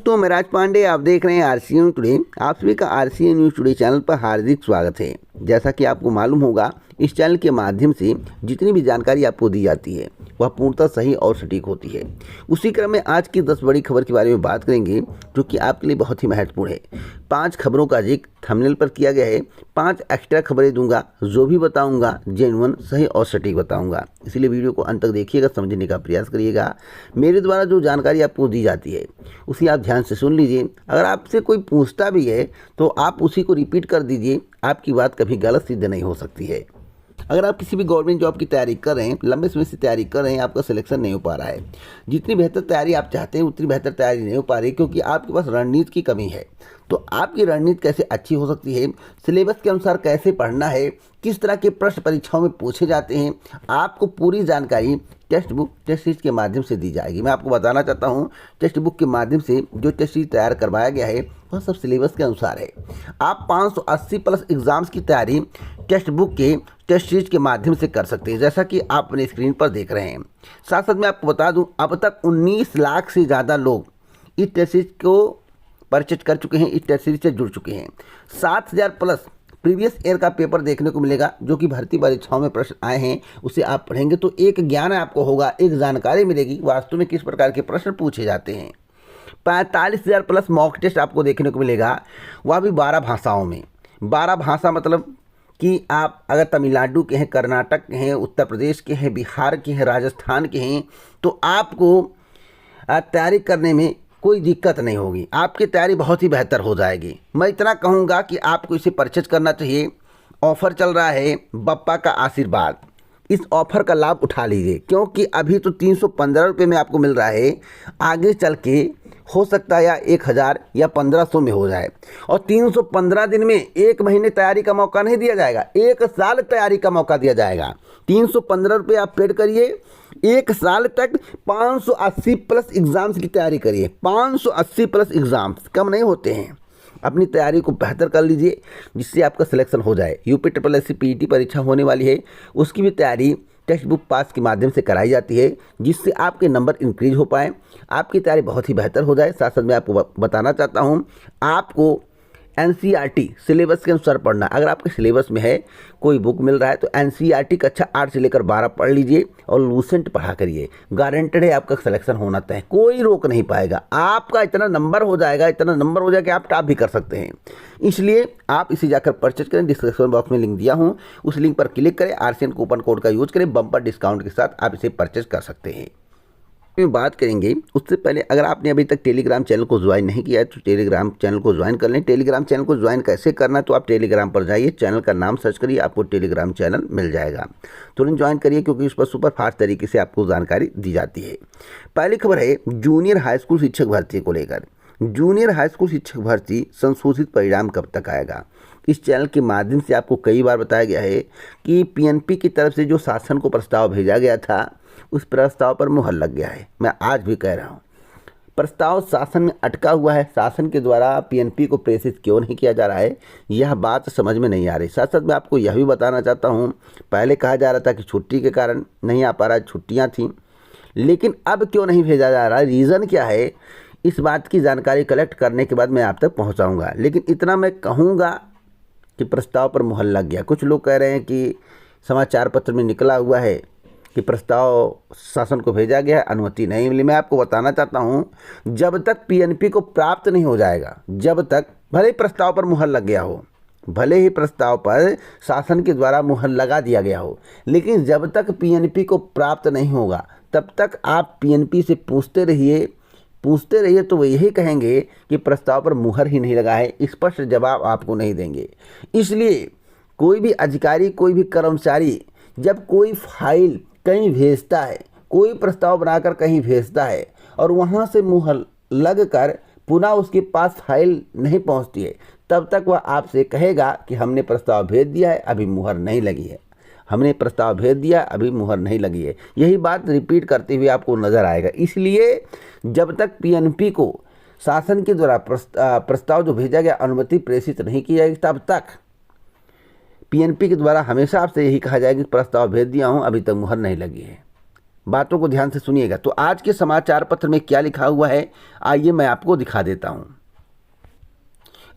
दोस्तों, मैं राज पांडे, आप देख रहे हैं आरसीए न्यूज टुडे। आप सभी का आरसीए न्यूज टुडे चैनल पर हार्दिक स्वागत है। जैसा कि आपको मालूम होगा, इस चैनल के माध्यम से जितनी भी जानकारी आपको दी जाती है वह पूर्णतः सही और सटीक होती है। उसी क्रम में आज की 10 बड़ी खबर के बारे में बात करेंगे, जो कि आपके लिए बहुत ही महत्वपूर्ण है। 5 खबरों का जिक्र थंबनेल पर किया गया है। 5 एक्स्ट्रा खबरें दूंगा, जो भी बताऊंगा जेन्युइन, सही और सटीक बताऊंगा। इसलिए वीडियो को अंत तक देखिएगा, समझने का प्रयास करिएगा। मेरे द्वारा जो जानकारी आपको दी जाती है उसी आप ध्यान से सुन लीजिए। अगर आपसे कोई पूछता भी है तो आप उसी को रिपीट कर दीजिए, आपकी बात कभी गलत सिद्ध नहीं हो सकती है। अगर आप किसी भी गवर्नमेंट जॉब की तैयारी कर रहे हैं, लंबे समय से तैयारी कर रहे हैं, आपका सिलेक्शन नहीं हो पा रहा है, जितनी बेहतर तैयारी आप चाहते हैं उतनी बेहतर तैयारी नहीं हो पा रही, क्योंकि आपके पास रणनीति की कमी है। तो आपकी रणनीति कैसे अच्छी हो सकती है, सिलेबस के अनुसार कैसे पढ़ना है, किस तरह के प्रश्न परीक्षाओं में पूछे जाते हैं, आपको पूरी जानकारी टेक्स्ट बुक, टेस्ट सीरीज के माध्यम से दी जाएगी। मैं आपको बताना चाहता हूँ, टेक्स्ट बुक के माध्यम से जो टेस्ट सीरीज तैयार करवाया गया है वह सब सिलेबस के अनुसार है। आप 580 प्लस एग्जाम्स की तैयारी टेक्स्ट बुक के टेस्ट सीरीज के माध्यम से कर सकते हैं, जैसा कि आप अपने स्क्रीन पर देख रहे हैं। साथ साथ मैं आपको बता दूं, अब तक 19 लाख से ज़्यादा लोग इस टेस्ट सीरीज को परचेज कर चुके हैं, इस टेस्ट सीरीज से जुड़ चुके हैं। 7000 प्लस प्रीवियस ईयर का पेपर देखने को मिलेगा, जो कि भर्ती परीक्षाओं में प्रश्न आए हैं, उसे आप पढ़ेंगे तो एक ज्ञान आपको होगा, एक जानकारी मिलेगी वास्तव में किस प्रकार के प्रश्न पूछे जाते हैं। 45,000 प्लस मॉक टेस्ट आपको देखने को मिलेगा, वह भी 12 भाषाओं में। 12 भाषा मतलब कि आप अगर तमिलनाडु के हैं, कर्नाटक के हैं, उत्तर प्रदेश के हैं, बिहार के हैं, राजस्थान के हैं, तो आपको तैयारी करने में कोई दिक्कत नहीं होगी, आपकी तैयारी बहुत ही बेहतर हो जाएगी। मैं इतना कहूँगा कि आपको इसे परचेज करना चाहिए। ऑफ़र चल रहा है बप्पा का आशीर्वाद, इस ऑफ़र का लाभ उठा लीजिए, क्योंकि अभी तो 315 रुपये में आपको मिल रहा है। आगे चल के हो सकता है या 1000 या 1500 में हो जाए। और 315 दिन में 1 महीने तैयारी का मौका नहीं दिया जाएगा, 1 साल तैयारी का मौका दिया जाएगा। 315 रुपये आप पेड करिए, 1 साल तक 580 प्लस एग्ज़ाम्स की तैयारी करिए। 580 प्लस एग्ज़ाम्स कम नहीं होते हैं। अपनी तैयारी को बेहतर कर लीजिए, जिससे आपका सिलेक्शन हो जाए। यूपी SSSC PET परीक्षा होने वाली है, उसकी भी तैयारी टेक्स्ट बुक पास के माध्यम से कराई जाती है, जिससे आपके नंबर इंक्रीज हो पाए, आपकी तैयारी बहुत ही बेहतर हो जाए। साथ साथ मैं आपको बताना चाहता हूँ, आपको NCERT सिलेबस के अनुसार पढ़ना। अगर आपके सिलेबस में है, कोई बुक मिल रहा है, तो NCERT कक्षा 8 से लेकर 12 पढ़ लीजिए और लूसेंट पढ़ा करिए। गारंटेड है आपका सिलेक्शन होना तय, कोई रोक नहीं पाएगा। आपका इतना नंबर हो जाएगा, इतना नंबर हो जाएगा कि आप टॉप भी कर सकते हैं। इसलिए आप इसे जाकर परचेज करें। डिस्क्रिप्शन बॉक्स में लिंक दिया हूँ, उस लिंक पर क्लिक करें, RCN कूपन कोड का यूज करें, बम्पर डिस्काउंट के साथ आप इसे परचेज कर सकते हैं। में बात करेंगे उससे पहले, अगर आपने अभी तक टेलीग्राम चैनल को ज्वाइन नहीं किया है तो टेलीग्राम चैनल को ज्वाइन कर लें। टेलीग्राम चैनल को ज्वाइन कैसे करना है, तो आप टेलीग्राम पर जाइए, चैनल का नाम सर्च करिए, आपको टेलीग्राम चैनल मिल जाएगा। तुरंत ज्वाइन करिए, क्योंकि उस पर सुपर फास्ट तरीके से आपको जानकारी दी जाती है। पहली खबर है जूनियर हाई स्कूल शिक्षक भर्ती को लेकर। जूनियर हाई स्कूल शिक्षक भर्ती संशोधित परिणाम कब तक आएगा? इस चैनल के माध्यम से आपको कई बार बताया गया है कि PNP की तरफ से जो शासन को प्रस्ताव भेजा गया था, उस प्रस्ताव पर मुहर लग गया है। मैं आज भी कह रहा हूँ, प्रस्ताव शासन में अटका हुआ है। शासन के द्वारा PNP को प्रेषित क्यों नहीं किया जा रहा है, यह बात समझ में नहीं आ रही। साथ साथ मैं आपको यह भी बताना चाहता हूँ, पहले कहा जा रहा था कि छुट्टी के कारण नहीं आ पा रहा है, छुट्टियाँ थीं, लेकिन अब क्यों नहीं भेजा जा रहा है, रीज़न क्या है, इस बात की जानकारी कलेक्ट करने के बाद मैं आप तक पहुँचाऊँगा। लेकिन इतना मैं कहूँगा कि प्रस्ताव पर मुहर लग गया। कुछ लोग कह रहे हैं कि समाचार पत्र में निकला हुआ है कि प्रस्ताव शासन को भेजा गया है, अनुमति नहीं मिली। मैं आपको बताना चाहता हूं, जब तक PNP को प्राप्त नहीं हो जाएगा, जब तक भले ही प्रस्ताव पर मुहर लग गया हो, भले ही प्रस्ताव पर शासन के द्वारा मुहर लगा दिया गया हो, लेकिन जब तक PNP को प्राप्त नहीं होगा तब तक आप PNP से पूछते रहिए तो वो यही कहेंगे कि प्रस्ताव पर मुहर ही नहीं लगा है, स्पष्ट जवाब आपको नहीं देंगे। इसलिए कोई भी अधिकारी, कोई भी कर्मचारी जब कोई फाइल कहीं भेजता है, कोई प्रस्ताव बनाकर कहीं भेजता है और वहाँ से मुहर लग कर पुनः उसके पास फाइल नहीं पहुँचती है, तब तक वह आपसे कहेगा कि हमने प्रस्ताव भेज दिया है, अभी मुहर नहीं लगी है, हमने प्रस्ताव भेज दिया, अभी मुहर नहीं लगी है। यही बात रिपीट करते हुए आपको नज़र आएगा। इसलिए जब तक PNP को शासन के द्वारा प्रस्ताव जो भेजा गया अनुमति प्रेषित नहीं की जाएगी, तब तक PNP के द्वारा हमेशा आपसे यही कहा जाएगा कि प्रस्ताव भेज दिया हूँ, अभी तक मुहर नहीं लगी है। बातों को ध्यान से सुनिएगा। तो आज के समाचार पत्र में क्या लिखा हुआ है, आइए मैं आपको दिखा देता हूँ।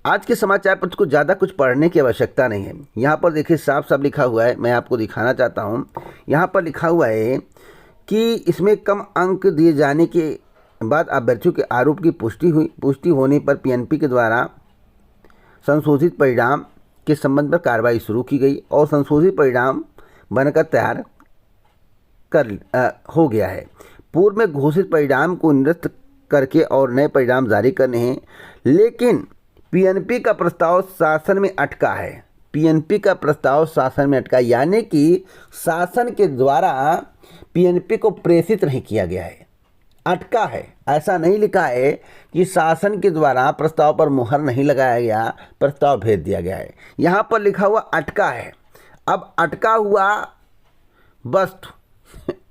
आज के समाचार पत्र को ज़्यादा कुछ पढ़ने की आवश्यकता नहीं है। यहाँ पर देखिए साफ साफ लिखा हुआ है, मैं आपको दिखाना चाहता हूँ। यहाँ पर लिखा हुआ है कि इसमें कम अंक दिए जाने के बाद अभ्यर्थियों के आरोप की पुष्टि होने पर पीएनपी के द्वारा संशोधित परिणाम के संबंध में कार्रवाई शुरू की गई और संशोधित परिणाम बनकर तैयार हो गया है। पूर्व में घोषित परिणाम को निरस्त करके और नए परिणाम जारी करने हैं, लेकिन पीएनपी का प्रस्ताव शासन में अटका है। पीएनपी का प्रस्ताव शासन में अटका, यानी कि शासन के द्वारा पीएनपी को प्रेषित नहीं किया गया है, अटका है। ऐसा नहीं लिखा है कि शासन के द्वारा प्रस्ताव पर मुहर नहीं लगाया गया, प्रस्ताव भेज दिया गया है। यहाँ पर लिखा हुआ अटका है। अब अटका हुआ वस्तु,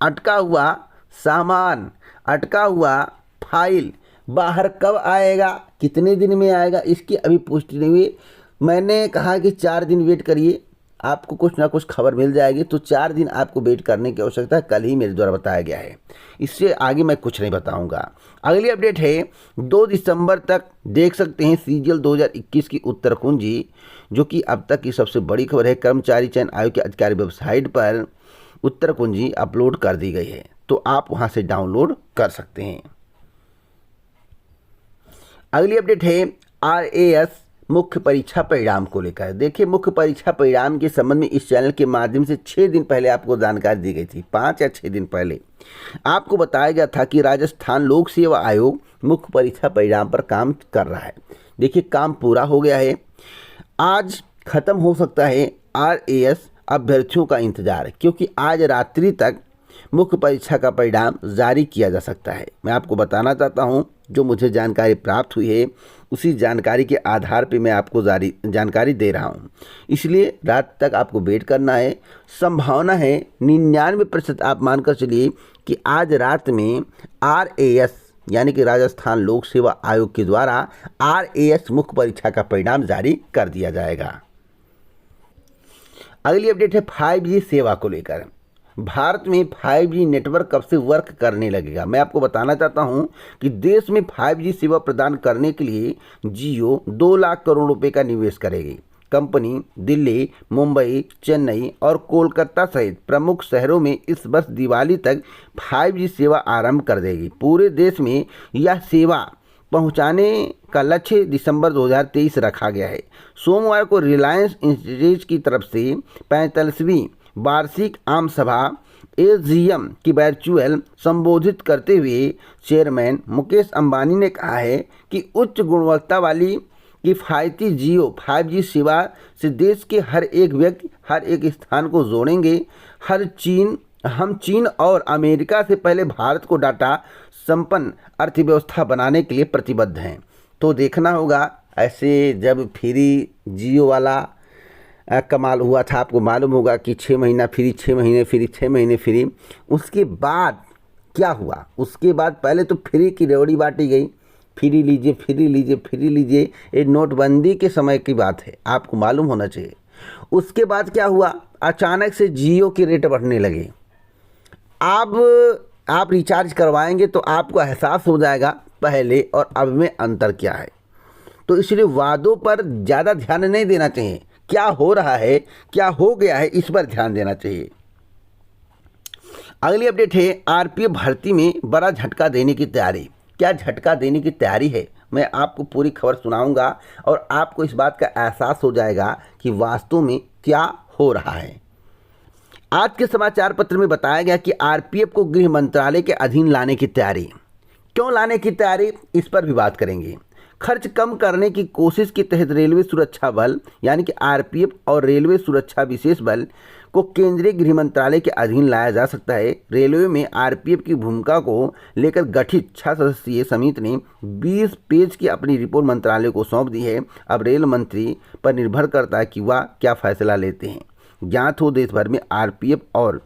अटका हुआ सामान, अटका हुआ फाइल बाहर कब आएगा, कितने दिन में आएगा, इसकी अभी पुष्टि नहीं हुई। मैंने कहा कि 4 दिन वेट करिए, आपको कुछ ना कुछ खबर मिल जाएगी। तो 4 दिन आपको वेट करने की आवश्यकता है, कल ही मेरे द्वारा बताया गया है। इससे आगे मैं कुछ नहीं बताऊंगा। अगली अपडेट है 2 दिसंबर तक देख सकते हैं सीजीएल 2021 की उत्तर कुंजी, जो कि अब तक की सबसे बड़ी खबर है। कर्मचारी चयन आयोग की आधिकारिक वेबसाइट पर उत्तर कुंजी अपलोड कर दी गई है, तो आप वहां से डाउनलोड कर सकते हैं। अगली अपडेट है आरएएस मुख्य परीक्षा परिणाम को लेकर। देखिए, मुख्य परीक्षा परिणाम के संबंध में इस चैनल के माध्यम से 6 दिन पहले आपको जानकारी दी गई थी। 5 या 6 दिन पहले आपको बताया गया था कि राजस्थान लोक सेवा आयोग मुख्य परीक्षा परिणाम पर काम कर रहा है। देखिए, काम पूरा हो गया है, आज खत्म हो सकता है आरएएस अभ्यर्थियों का इंतजार, क्योंकि आज रात्रि तक मुख्य परीक्षा का परिणाम जारी किया जा सकता है। मैं आपको बताना चाहता हूं, जो मुझे जानकारी प्राप्त हुई है उसी जानकारी के आधार पे मैं आपको जानकारी दे रहा हूं। इसलिए रात तक आपको वेट करना है। संभावना है 99% आप मानकर चलिए कि आज रात में आरएएस यानी कि राजस्थान लोक सेवा आयोग के द्वारा आरएएस मुख्य परीक्षा का परिणाम जारी कर दिया जाएगा। अगली अपडेट है 5G सेवा को लेकर। भारत में 5G नेटवर्क कब से वर्क करने लगेगा। मैं आपको बताना चाहता हूं कि देश में 5G सेवा प्रदान करने के लिए जियो 2 लाख करोड़ रुपए का निवेश करेगी। कंपनी दिल्ली, मुंबई, चेन्नई और कोलकाता सहित प्रमुख शहरों में इस वर्ष दिवाली तक 5G सेवा आरंभ कर देगी। पूरे देश में यह सेवा पहुंचाने का लक्ष्य दिसंबर 2023 रखा गया है। सोमवार को रिलायंस इंडस्ट्रीज की तरफ से 45वीं वार्षिक आम सभा एजीएम की वर्चुअल संबोधित करते हुए चेयरमैन मुकेश अंबानी ने कहा है कि उच्च गुणवत्ता वाली किफ़ायती जियो 5G सेवा से देश के हर एक व्यक्ति हर एक स्थान को जोड़ेंगे। हम चीन और अमेरिका से पहले भारत को डाटा संपन्न अर्थव्यवस्था बनाने के लिए प्रतिबद्ध हैं। तो देखना होगा, ऐसे जब फ्री जियो वाला कमाल हुआ था, आपको मालूम होगा कि 6 महीना फ्री, 6 महीने फ्री, 6 महीने फ्री। उसके बाद क्या हुआ, उसके बाद पहले तो फ्री की रेवड़ी बांटी गई, फ्री लीजिए, फ्री लीजिए, फ्री लीजिए। ये नोटबंदी के समय की बात है, आपको मालूम होना चाहिए। उसके बाद क्या हुआ, अचानक से जियो के रेट बढ़ने लगे। अब आप रिचार्ज करवाएंगे तो आपको एहसास हो जाएगा पहले और अब में अंतर क्या है। तो इसलिए वादों पर ज़्यादा ध्यान नहीं देना चाहिए, क्या हो रहा है, क्या हो गया है, इस पर ध्यान देना चाहिए। अगली अपडेट है आरपीएफ भर्ती में बड़ा झटका देने की तैयारी। क्या झटका देने की तैयारी है, मैं आपको पूरी खबर सुनाऊंगा और आपको इस बात का एहसास हो जाएगा कि वास्तव में क्या हो रहा है। आज के समाचार पत्र में बताया गया कि आरपीएफ को गृह मंत्रालय के अधीन लाने की तैयारी। क्यों लाने की तैयारी, इस पर भी बात करेंगे। खर्च कम करने की कोशिश के तहत रेलवे सुरक्षा बल यानी कि आरपीएफ और रेलवे सुरक्षा विशेष बल को केंद्रीय गृह मंत्रालय के अधीन लाया जा सकता है। रेलवे में आरपीएफ की भूमिका को लेकर गठित 6 सदस्यीय समिति ने 20 पेज की अपनी रिपोर्ट मंत्रालय को सौंप दी है। अब रेल मंत्री पर निर्भर करता है कि वह क्या फैसला लेते हैं। ज्ञात हो, देश भर में आरपीएफ और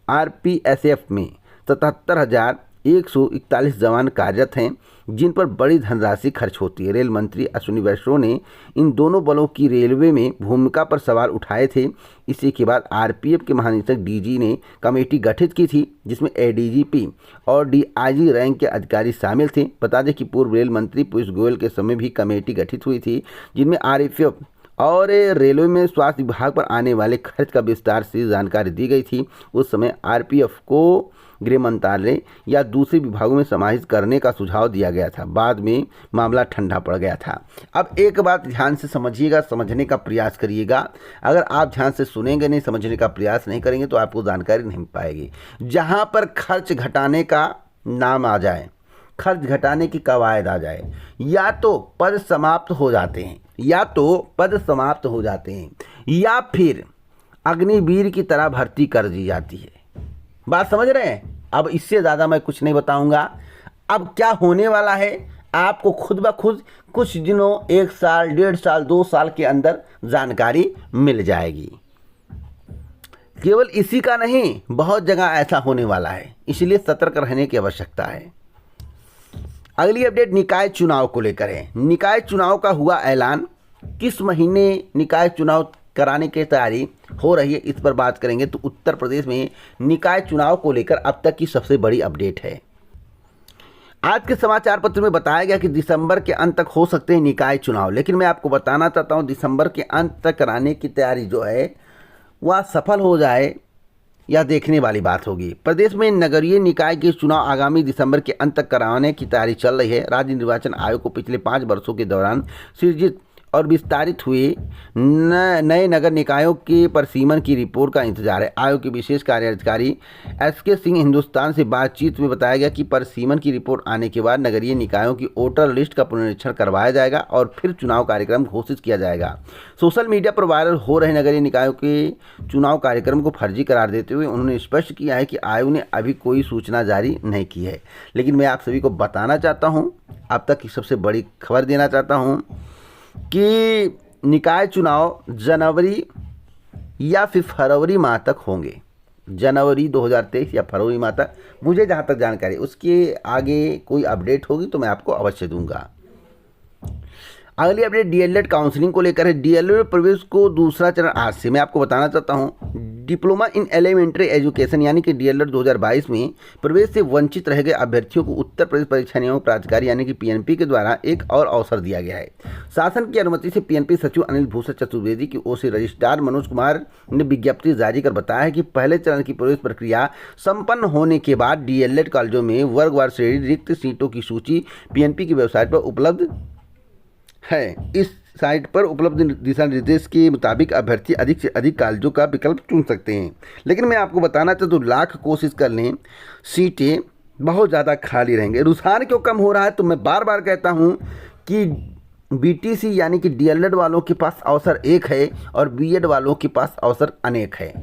आरपीएसएफ में 77,000 141 जवान कार्यरत हैं जिन पर बड़ी धनराशि खर्च होती है। रेल मंत्री अश्विनी वैष्णव ने इन दोनों बलों की रेलवे में भूमिका पर सवाल उठाए थे। इसी के बाद आरपीएफ के महानिदेशक डीजी ने कमेटी गठित की थी जिसमें एडीजीपी और डीआईजी रैंक के अधिकारी शामिल थे। बता दें कि पूर्व रेल मंत्री पीयूष गोयल के समय भी कमेटी गठित हुई थी जिनमें आरपीएफ और रेलवे में स्वास्थ्य विभाग पर आने वाले खर्च का विस्तार से जानकारी दी गई थी। उस समय आरपीएफ को गृह मंत्रालय या दूसरे विभागों में समाहित करने का सुझाव दिया गया था। बाद में मामला ठंडा पड़ गया था। अब एक बात ध्यान से समझिएगा, समझने का प्रयास करिएगा। अगर आप ध्यान से सुनेंगे नहीं, समझने का प्रयास नहीं करेंगे तो आपको जानकारी नहीं पाएगी। जहां पर खर्च घटाने का नाम आ जाए, खर्च घटाने की कवायद आ जाए, या तो पद समाप्त हो जाते हैं या फिर अग्निवीर की तरह भर्ती कर दी जाती है। बात समझ रहे हैं? अब इससे ज़्यादा मैं कुछ नहीं बताऊंगा। अब क्या होने वाला है आपको खुद ब खुद कुछ दिनों, 1 साल, 1.5 साल, 2 साल के अंदर जानकारी मिल जाएगी। केवल इसी का नहीं, बहुत जगह ऐसा होने वाला है, इसलिए सतर्क रहने की आवश्यकता है। अगली अपडेट निकाय चुनाव को लेकर है। निकाय चुनाव का हुआ ऐलान। किस महीने निकाय चुनाव कराने की तैयारी हो रही है, इस पर बात करेंगे। तो उत्तर प्रदेश में निकाय चुनाव को लेकर अब तक की सबसे बड़ी अपडेट है। आज के समाचार पत्र में बताया गया कि दिसंबर के अंत तक हो सकते हैं निकाय चुनाव, लेकिन मैं आपको बताना चाहता हूं दिसंबर के अंत तक कराने की तैयारी जो है वह सफल हो जाए या देखने वाली बात होगी। प्रदेश में नगरीय निकाय के चुनाव आगामी दिसंबर के अंत तक कराने की तैयारी चल रही है। राज्य निर्वाचन आयोग को पिछले 5 वर्षों के दौरान सृजित और विस्तारित हुए नए नगर निकायों के परिसीमन की रिपोर्ट का इंतजार है। आयोग के विशेष कार्याधिकारी एसके सिंह हिंदुस्तान से बातचीत में बताया गया कि परिसीमन की रिपोर्ट आने के बाद नगरीय निकायों की वोटर लिस्ट का पुनरीक्षण करवाया जाएगा और फिर चुनाव कार्यक्रम घोषित किया जाएगा। सोशल मीडिया पर वायरल हो रहे नगरीय निकायों के चुनाव कार्यक्रम को फर्जी करार देते हुए उन्होंने स्पष्ट किया है कि आयोग ने अभी कोई सूचना जारी नहीं की है। लेकिन मैं आप सभी को बताना चाहता हूँ, अब तक की सबसे बड़ी खबर देना चाहता हूँ कि निकाय चुनाव जनवरी या फिर फरवरी माह तक होंगे। जनवरी 2023 या फरवरी माह तक, मुझे जहाँ तक जानकारी, उसके आगे कोई अपडेट होगी तो मैं आपको अवश्य दूंगा। अगली अपडेट डीएलएड काउंसलिंग को लेकर है। डीएलएड प्रवेश को दूसरा चरण आज से। मैं आपको बताना चाहता हूं डिप्लोमा इन एलिमेंट्री एजुकेशन यानी कि डीएलएड 2022 में प्रवेश से वंचित रह गए अभ्यर्थियों को उत्तर प्रदेश परीक्षा नियामक प्राधिकार यानी कि पीएनपी के द्वारा एक और अवसर दिया गया है। शासन की अनुमति से पीएनपी सचिव अनिल भूषण चतुर्वेदी की ओर से रजिस्ट्रार मनोज कुमार ने विज्ञप्ति जारी कर बताया है कि पहले चरण की प्रवेश प्रक्रिया संपन्न होने के बाद डीएलएड कॉलेजों में वर्गवार श्रेणी रिक्त सीटों की सूची पीएनपी की वेबसाइट पर उपलब्ध है। इस साइट पर उपलब्ध दिशा निर्देश के मुताबिक अभ्यर्थी अधिक से अधिक कॉलेजों का विकल्प चुन सकते हैं। लेकिन मैं आपको बताना चाहता हूँ, लाख कोशिश कर लें, सीटें बहुत ज़्यादा खाली रहेंगे। रुझान क्यों कम हो रहा है? तो मैं बार बार कहता हूँ कि बीटीसी यानी कि डीएलएड वालों के पास अवसर एक है और बीएड वालों के पास अवसर अनेक है।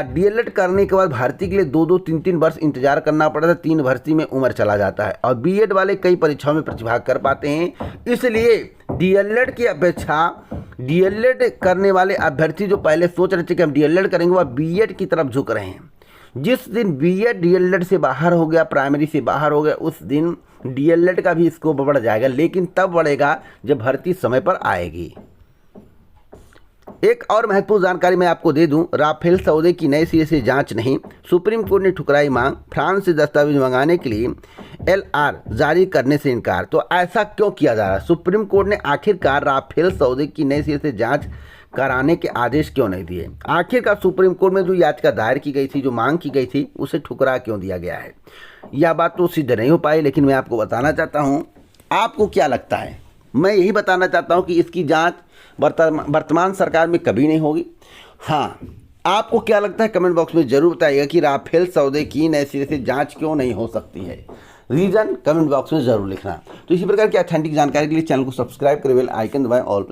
डीएलएड करने के बाद भर्ती के लिए 2-2, 3-3 वर्ष इंतजार करना पड़ता है। 3 भर्ती में उम्र चला जाता है और बीएड वाले कई परीक्षाओं में प्रतिभाग कर पाते हैं। इसलिए डीएलएड की अपेक्षा डीएलएड करने वाले अभ्यर्थी जो पहले सोच रहे थे कि हम डीएलएड करेंगे, वह बीएड की तरफ झुक रहे हैं। जिस दिन बीएड डीएलएड से बाहर हो गया, प्राइमरी से बाहर हो गया, उस दिन डीएलएड का भी स्कोप बढ़ जाएगा, लेकिन तब बढ़ेगा जब भर्ती समय पर आएगी। एक और महत्वपूर्ण जानकारी मैं आपको दे दूं, राफेल सौदे की नए सिरे से जांच नहीं, सुप्रीम कोर्ट ने ठुकराई मांग, फ्रांस से दस्तावेज मंगाने के लिए एलआर जारी करने से इनकार। तो ऐसा क्यों किया जा रहा है? सुप्रीम कोर्ट ने आखिरकार राफेल सौदे की नए सिरे से जांच कराने के आदेश क्यों नहीं दिए? आखिरकार सुप्रीम कोर्ट में जो याचिका दायर की गई थी, जो मांग की गई थी, उसे ठुकरा क्यों दिया गया है? यह बात तो सिद्ध नहीं हो पाई, लेकिन मैं आपको बताना चाहता हूँ, आपको क्या लगता है? मैं यही बताना चाहता हूँ कि इसकी जांच वर्तमान सरकार में कभी नहीं होगी। हाँ, आपको क्या लगता है? कमेंट बॉक्स में जरूर बताइएगा कि राफेल सौदे की नए सिरे से जांच क्यों नहीं हो सकती है। रीजन कमेंट बॉक्स में जरूर लिखना। तो इसी प्रकार की ऑथेंटिक जानकारी के लिए चैनल को सब्सक्राइब करें, बेल आइकन दबाएं, ऑल